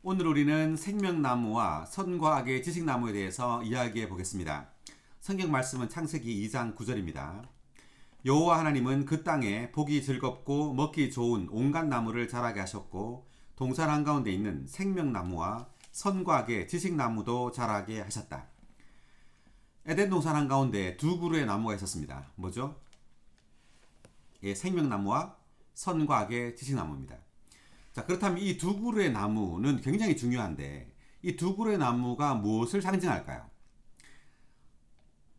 오늘 우리는 생명나무와 선과 악의 지식나무에 대해서 이야기해 보겠습니다. 성경 말씀은 창세기 2장 9절입니다. 여호와 하나님은 그 땅에 보기 즐겁고 먹기 좋은 온갖 나무를 자라게 하셨고 동산 한가운데 있는 생명나무와 선과 악의 지식나무도 자라게 하셨다. 에덴 동산 한가운데 두 그루의 나무가 있었습니다. 뭐죠? 생명나무와 선과 악의 지식나무입니다. 자, 그렇다면 이 두 그루의 나무는 굉장히 중요한데 이 두 그루의 나무가 무엇을 상징할까요?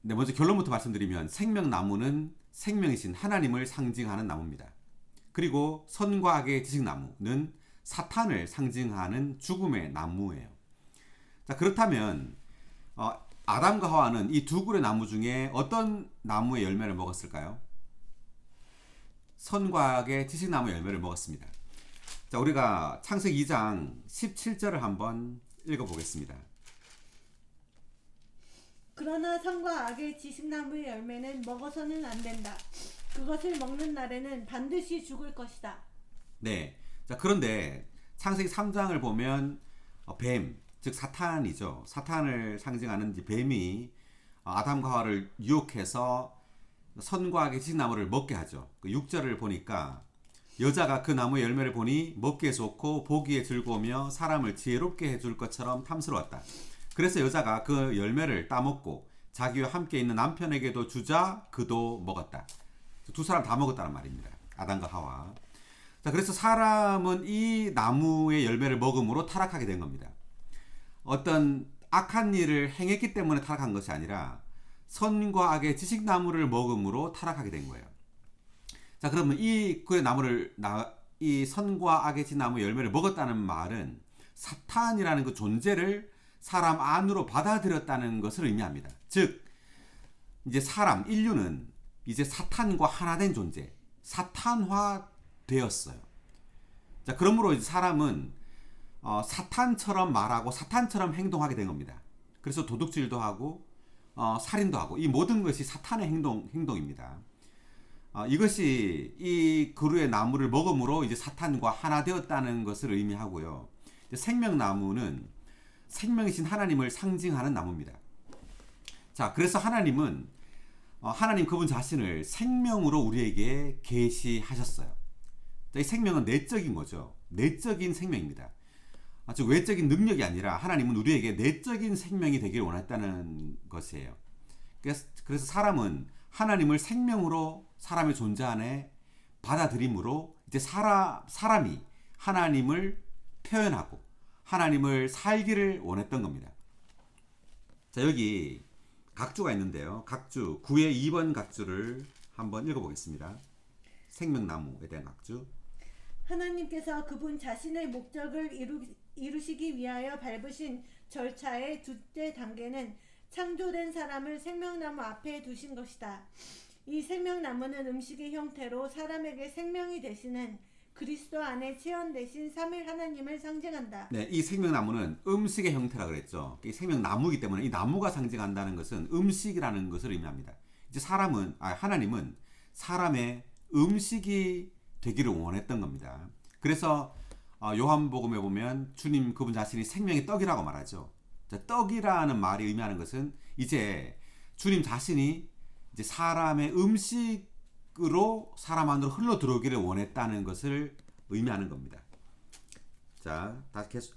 네, 먼저 결론부터 말씀드리면 생명나무는 생명이신 하나님을 상징하는 나무입니다. 그리고 선과 악의 지식나무는 사탄을 상징하는 죽음의 나무예요. 자, 그렇다면 아담과 하와는 이 두 그루의 나무 중에 어떤 나무의 열매를 먹었을까요? 선과 악의 지식나무 열매를 먹었습니다. 자, 우리가 창세기 2장 17절을 한번 읽어보겠습니다. 그러나 선과 악의 지식나무의 열매는 먹어서는 안 된다. 그것을 먹는 날에는 반드시 죽을 것이다. 네. 자, 그런데 창세기 3장을 보면 뱀, 즉 사탄이죠. 사탄을 상징하는 뱀이 아담과 하와를 유혹해서 선과 악의 지식나무를 먹게 하죠. 그 6절을 보니까 여자가 그 나무의 열매를 보니 먹기에 좋고 보기에 즐거우며 사람을 지혜롭게 해줄 것처럼 탐스러웠다. 그래서 여자가 그 열매를 따먹고 자기와 함께 있는 남편에게도 주자 그도 먹었다. 두 사람 다 먹었다는 말입니다. 아담과 하와. 자, 그래서 사람은 이 나무의 열매를 먹음으로 타락하게 된 겁니다. 어떤 악한 일을 행했기 때문에 타락한 것이 아니라 선과 악의 지식나무를 먹음으로 타락하게 된 거예요. 자, 그러면 이 선과 악의 지나무 열매를 먹었다는 말은 사탄이라는 그 존재를 사람 안으로 받아들였다는 것을 의미합니다. 즉, 이제 인류는 이제 사탄과 하나 된 존재, 사탄화 되었어요. 자, 그러므로 이제 사람은 사탄처럼 말하고 사탄처럼 행동하게 된 겁니다. 그래서 도둑질도 하고 살인도 하고 이 모든 것이 사탄의 행동입니다. 이것이 이 그루의 나무를 먹음으로 이제 사탄과 하나 되었다는 것을 의미하고요. 생명나무는 생명이신 하나님을 상징하는 나무입니다. 자, 그래서 하나님 그분 자신을 생명으로 우리에게 계시하셨어요. 자, 이 생명은 내적인 거죠. 내적인 생명입니다. 즉 외적인 능력이 아니라 하나님은 우리에게 내적인 생명이 되기를 원했다는 것이에요. 그래서 사람은 하나님을 생명으로 사람의 존재 안에 받아들임으로 이제 사람이 하나님을 표현하고 하나님을 살기를 원했던 겁니다. 자, 여기 각주가 있는데요. 각주 9의 2번 각주를 한번 읽어보겠습니다. 생명나무에 대한 각주. 하나님께서 그분 자신의 목적을 이루시기 위하여 밟으신 절차의 둘째 단계는 창조된 사람을 생명나무 앞에 두신 것이다. 이 생명나무는 음식의 형태로 사람에게 생명이 되시는 그리스도 안에 체현되신 삼위 하나님을 상징한다. 네, 이 생명나무는 음식의 형태라 그랬죠. 이 생명나무이기 때문에 이 나무가 상징한다는 것은 음식이라는 것을 의미합니다. 이제 하나님은 사람의 음식이 되기를 원했던 겁니다. 그래서 요한복음에 보면 주님 그분 자신이 생명의 떡이라고 말하죠. 자, 떡이라는 말이 의미하는 것은 이제 주님 자신이 이제 사람의 음식으로 사람 안으로 흘러 들어오기를 원했다는 것을 의미하는 겁니다. 자,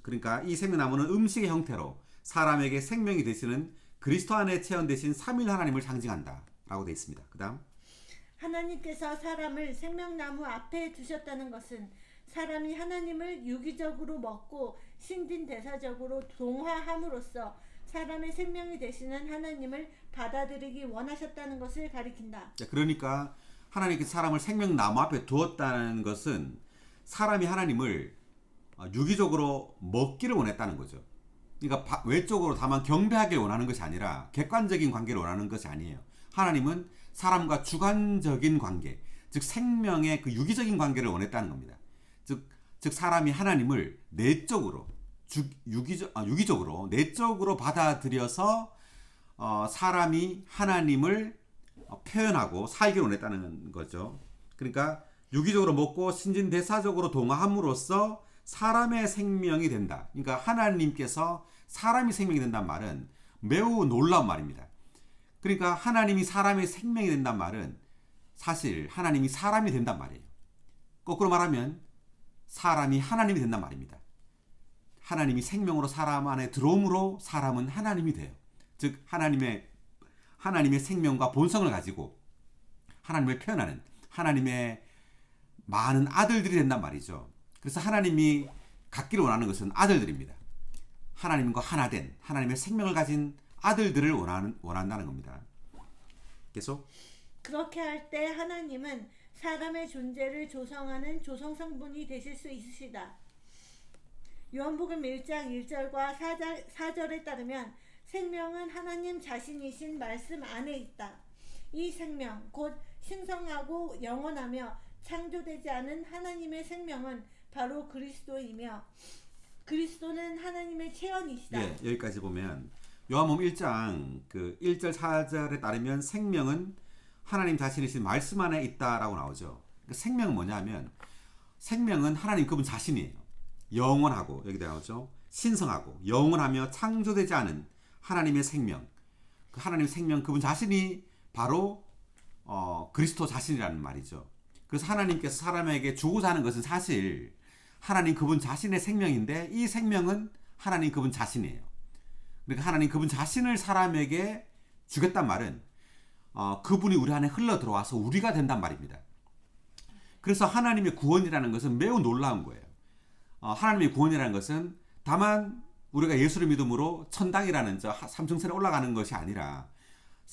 그러니까 이 생명나무는 음식의 형태로 사람에게 생명이 되시는 그리스도 안에 체현되신 삼위일 하나님을 상징한다라고 되어 있습니다. 그다음 하나님께서 사람을 생명나무 앞에 두셨다는 것은 사람이 하나님을 유기적으로 먹고 신진대사적으로 동화함으로써 사람의 생명이 되시는 하나님을 받아들이기 원하셨다는 것을 가리킨다. 자, 그러니까 하나님께서 사람을 생명나무 앞에 두었다는 것은 사람이 하나님을 유기적으로 먹기를 원했다는 거죠. 그러니까 외적으로 다만 경배하길 원하는 것이 아니라 객관적인 관계를 원하는 것이 아니에요. 하나님은 사람과 주관적인 관계, 즉 생명의 그 유기적인 관계를 원했다는 겁니다. 즉 사람이 하나님을 유기적으로 내적으로 받아들여서 사람이 하나님을 표현하고 살기를 원했다는 거죠. 그러니까 유기적으로 먹고 신진대사적으로 동화함으로써 사람의 생명이 된다. 그러니까 하나님께서 사람이 생명이 된다는 말은 매우 놀라운 말입니다. 그러니까 하나님이 사람의 생명이 된다는 말은 사실 하나님이 사람이 된단 말이에요. 거꾸로 말하면 사람이 하나님이 된단 말입니다. 하나님이 생명으로 사람 안에 들어옴으로 사람은 하나님이 돼요. 즉 하나님의 생명과 본성을 가지고 하나님을 표현하는 하나님의 많은 아들들이 된단 말이죠. 그래서 하나님이 갖기를 원하는 것은 아들들입니다. 하나님과 하나 된 하나님의 생명을 가진 아들들을 원한다는 겁니다. 계속. 그렇게 할 때 하나님은 사람의 존재를 조성하는 조성성분이 되실 수 있으시다. 요한복음 1장 1절과 4절에 따르면 생명은 하나님 자신이신 말씀 안에 있다. 이 생명, 곧 신성하고 영원하며 창조되지 않은 하나님의 생명은 바로 그리스도이며 그리스도는 하나님의 체현이시다. 예, 여기까지 보면 요한복음 1장 1절 4절에 따르면 생명은 하나님 자신이신 말씀 안에 있다라고 나오죠. 그러니까 생명은 뭐냐면 생명은 하나님 그분 자신이에요. 영원하고 여기 나오죠. 신성하고 영원하며 창조되지 않은 하나님의 생명. 그 하나님의 생명 그분 자신이 바로 그리스도 자신이라는 말이죠. 그래서 하나님께서 사람에게 주고자 하는 것은 사실 하나님 그분 자신의 생명인데 이 생명은 하나님 그분 자신이에요. 그러니까 하나님 그분 자신을 사람에게 주겠단 말은 그분이 우리 안에 흘러 들어와서 우리가 된단 말입니다. 그래서 하나님의 구원이라는 것은 매우 놀라운 거예요. 하나님의 구원이라는 것은 다만 우리가 예수를 믿음으로 천당이라는 저 삼층천에 올라가는 것이 아니라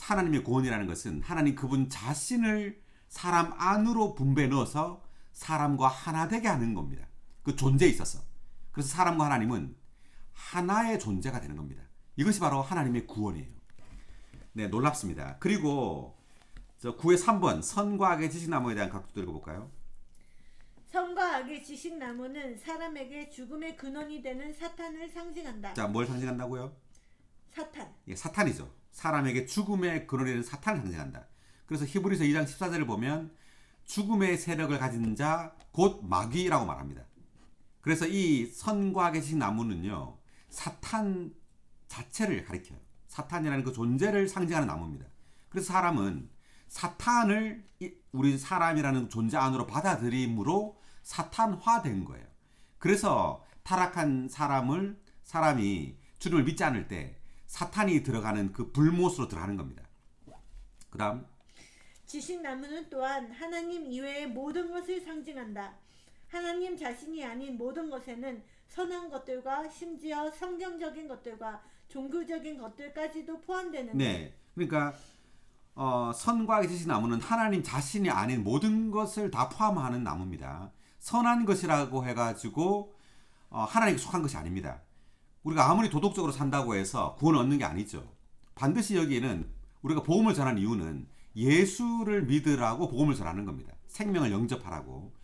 하나님의 구원이라는 것은 하나님 그분 자신을 사람 안으로 분배해 넣어서 사람과 하나 되게 하는 겁니다. 그 존재에 있어서. 그래서 사람과 하나님은 하나의 존재가 되는 겁니다. 이것이 바로 하나님의 구원이에요. 네, 놀랍습니다. 그리고 9의 3번 선과 악의 지식나무에 대한 각도 읽어볼까요? 선과 악의 지식나무는 사람에게 죽음의 근원이 되는 사탄을 상징한다. 자, 뭘 상징한다고요? 사탄. 예, 사탄이죠. 사람에게 죽음의 근원이 되는 사탄을 상징한다. 그래서 히브리서 2장 14절을 보면 죽음의 세력을 가진 자 곧 마귀라고 말합니다. 그래서 이 선과 악의 지식나무는요 사탄 자체를 가리켜요. 사탄이라는 그 존재를 상징하는 나무입니다. 그래서 사람은 사탄을 우리 사람이라는 존재 안으로 받아들임으로 사탄화된 거예요. 그래서 타락한 사람이 주님을 믿지 않을 때 사탄이 들어가는 그 불못으로 들어가는 겁니다. 그 다음 지식나무는 또한 하나님 이외의 모든 것을 상징한다. 하나님 자신이 아닌 모든 것에는 선한 것들과 심지어 성경적인 것들과 종교적인 것들까지도 포함되는데 네, 그러니까 선과 악의 지식나무는 하나님 자신이 아닌 모든 것을 다 포함하는 나무입니다. 선한 것이라고 해가지고 하나님께 속한 것이 아닙니다. 우리가 아무리 도덕적으로 산다고 해서 구원을 얻는 게 아니죠. 반드시 여기에는 우리가 복음을 전하는 이유는 예수를 믿으라고 복음을 전하는 겁니다. 생명을 영접하라고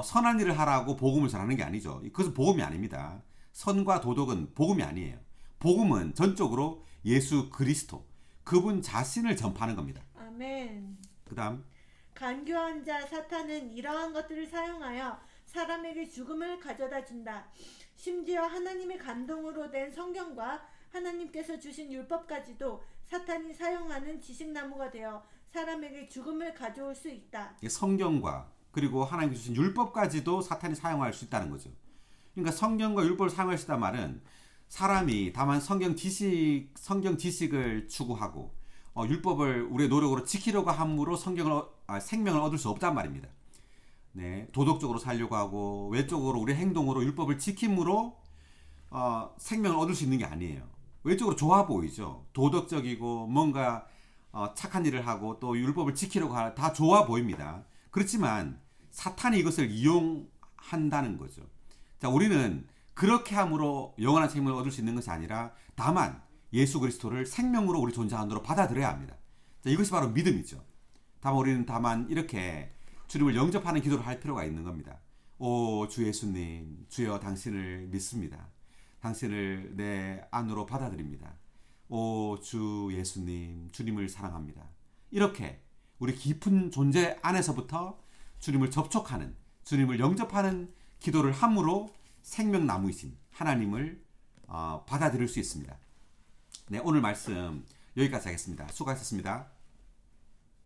선한 일을 하라고 복음을 전하는 게 아니죠. 그것은 복음이 아닙니다. 선과 도덕은 복음이 아니에요. 복음은 전적으로 예수 그리스도 그분 자신을 전파하는 겁니다. 아멘. 그 다음 간교한 자 사탄은 이러한 것들을 사용하여 사람에게 죽음을 가져다 준다. 심지어 하나님의 감동으로 된 성경과 하나님께서 주신 율법까지도 사탄이 사용하는 지식나무가 되어 사람에게 죽음을 가져올 수 있다. 성경과 그리고 하나님께서 주신 율법까지도 사탄이 사용할 수 있다는 거죠. 그러니까 성경과 율법을 사용할 수 있다는 말은 사람이 다만 성경 지식을 추구하고 율법을 우리의 노력으로 지키려고 함으로 생명을 얻을 수 없단 말입니다. 네, 도덕적으로 살려고 하고 외적으로 우리 행동으로 율법을 지킴으로 생명을 얻을 수 있는 게 아니에요. 외적으로 좋아 보이죠. 도덕적이고 뭔가 착한 일을 하고 또 율법을 지키려고 다 좋아 보입니다. 그렇지만 사탄이 이것을 이용한다는 거죠. 자, 우리는 그렇게 함으로 영원한 생명을 얻을 수 있는 것이 아니라 다만 예수 그리스도를 생명으로 우리 존재 안으로 받아들여야 합니다. 자, 이것이 바로 믿음이죠. 다만 우리는 이렇게 주님을 영접하는 기도를 할 필요가 있는 겁니다. 오, 주 예수님, 주여 당신을 믿습니다. 당신을 내 안으로 받아들입니다. 오, 주 예수님, 주님을 사랑합니다. 이렇게 우리 깊은 존재 안에서부터 주님을 접촉하는, 주님을 영접하는 기도를 함으로 생명나무이신 하나님을 받아들일 수 있습니다. 네, 오늘 말씀 여기까지 하겠습니다. 수고하셨습니다.